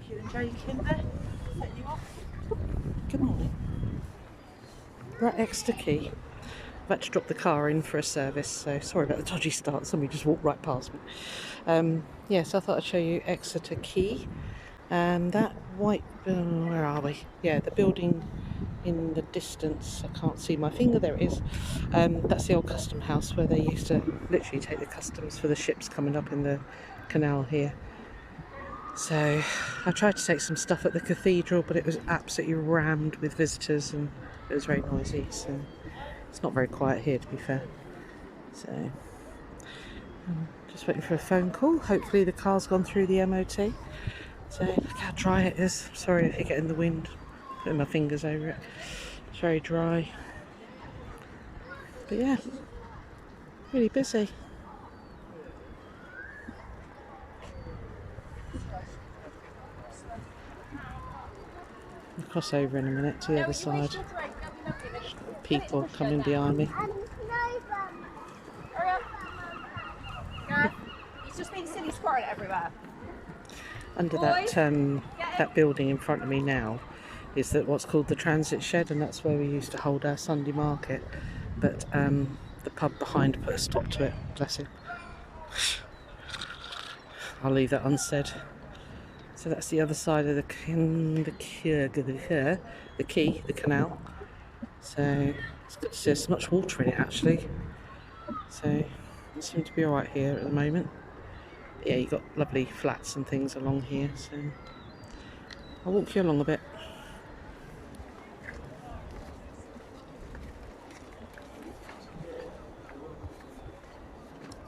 you and Jake in there. Set you off. Good morning. We're at Exeter Quay. I've had to drop the car in for a service, so sorry about the dodgy start. Somebody just walked right past me. So I thought I'd show you Exeter Quay. And that white, where are we? Yeah, the building in the distance, I can't see my finger, there it is. That's the old custom house where they used to literally take the customs for the ships coming up in the canal here. So I tried to take some stuff at the cathedral, but it was absolutely rammed with visitors and it was very noisy, so it's not very quiet here, to be fair. So I'm just waiting for a phone call. Hopefully the car's gone through the MOT. So look how dry it is. Sorry if you get in the wind, putting my fingers over it. It's very dry. But yeah, really busy. I'll cross over in a minute to the other side. People coming behind me. He's just being silly squirrel everywhere. Under that building in front of me now is what's called the transit shed, and that's where we used to hold our Sunday market. But the pub behind put a stop to it. Bless him. I'll leave that unsaid. So that's the other side of the quay, the canal. So it's good to see there's much water in it actually. So it seems to be alright here at the moment. But yeah, you've got lovely flats and things along here, so I'll walk you along a bit.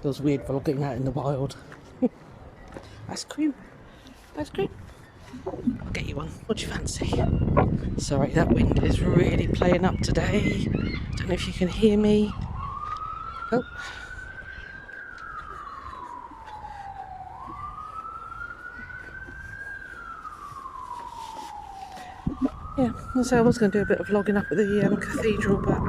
Feels weird vlogging out in the wild. Ice cream. Ice cream. I'll get you one. What do you fancy? Sorry, that wind is really playing up today. Don't know if you can hear me. Oh. Yeah, so I was going to do a bit of vlogging up at the cathedral, but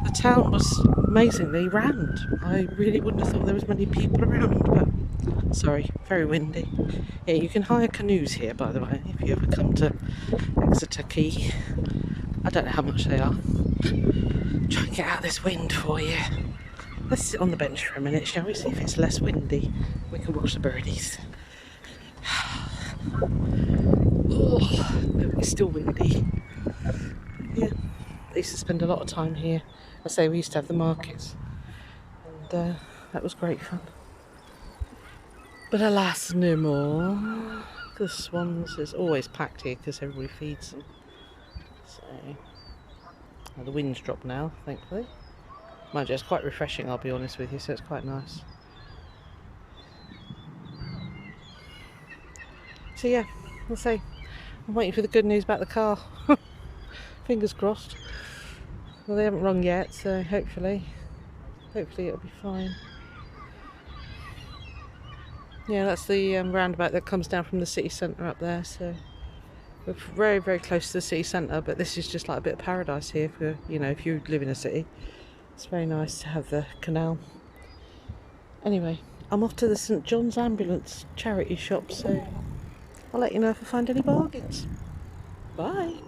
the town was amazingly rammed. I really wouldn't have thought there was many people around, but sorry, very windy. Yeah, you can hire canoes here, by the way, if you ever come to Exeter Quay. I don't know how much they are. Try and get out this wind for you. Let's sit on the bench for a minute, shall we? See if it's less windy. We can watch the birdies. Oh, no, it's still windy. Yeah, I used to spend a lot of time here. I say we used to have the markets, and that was great fun. But alas, no more. The swans is always packed here because everybody feeds them. So well, the wind's dropped now, thankfully. Mind you, it's quite refreshing, I'll be honest with you, so it's quite nice. So yeah, I'll say I'm waiting for the good news about the car. Fingers crossed. Well, they haven't rung yet, so hopefully it'll be fine. Yeah, that's the roundabout that comes down from the city centre up there, so we're very, very close to the city centre, but this is just like a bit of paradise here for, if you live in a city. It's very nice to have the canal. Anyway, I'm off to the St John's Ambulance charity shop, so I'll let you know if I find any bargains. Bye!